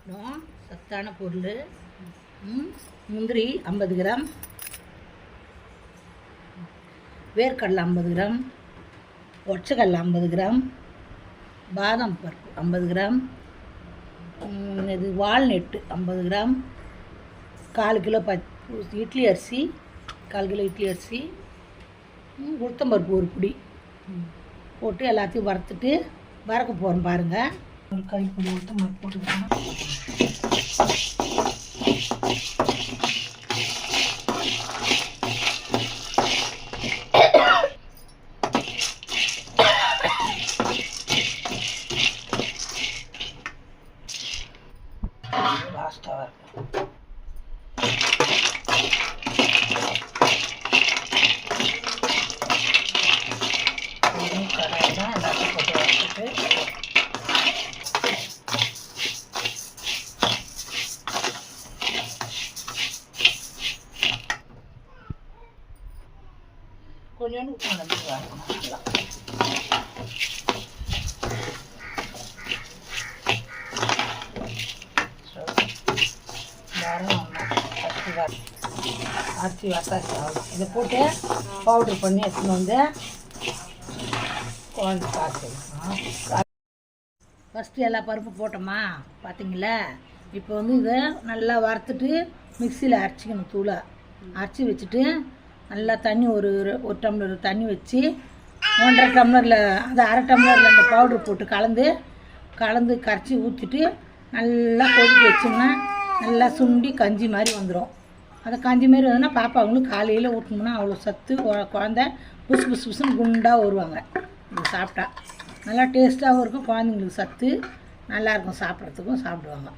சாப்பிடும் சத்தான பொருள். முந்திரி 50 கிராம், வேர்க்கடலை 50 கிராம், ஒற்றைக்கடலை 50 கிராம், பாதாம் பருப்பு 50 கிராம், இது வால்நெட்டு 50 கிராம், 4 கிலோ இட்லி அரிசி, 4 கிலோ இட்லி அரிசி, உளுத்தம்பருப்பு ஒரு பிடி போட்டு எல்லாத்தையும் வறுத்துட்டு வறுக்க போகிறோம் பாருங்கள். ஒரு கைப்பிடி உளுத்தம்பருப்பு போட்டுக்கலாம். லாஸ்ட்டாக இருக்கும். கடாயில் எல்லாத்தையும் போட்டு வச்சுட்டு கொஞ்சோண்டு உப்பு வந்து வரணும். அரிசி வத்தாச்சு இதை போட்டு பவுட்ரு பண்ணி எடுத்துன்னு வந்து குழந்தை பார்த்துக்கலாம். ஃபஸ்ட்டு எல்லா பருப்பும் போட்டோமா பார்த்தீங்களா? இப்போ வந்து இதை நல்லா வறுத்துட்டு மிக்சியில் அரைச்சிக்கணும். தூளை அரைச்சி வச்சுட்டு நல்லா தண்ணி ஒரு டம்ளர் தண்ணி வச்சு 1.5 டம்ளரில் அது 1/2 டம்ளரில் அந்த பவுட்ரு போட்டு கலந்து கரைச்சி ஊற்றிட்டு நல்லா கொதிக்க வச்சோம்னா நல்லா சுண்டி கஞ்சி மாதிரி வந்துடும். அதை கஞ்சி மாதிரி வந்தோன்னா பாப்பாவங்களுக்கு காலையில் ஊட்டணும்னா அவ்வளோ சத்து. குழந்த புசு புசு புசுன்னு குண்டாக வருவாங்க. இது சாப்பிட்டா நல்லா டேஸ்ட்டாகவும் இருக்கும். குழந்தைங்களுக்கு சத்து நல்லாயிருக்கும், சாப்பிட்றதுக்கும் சாப்பிடுவாங்க.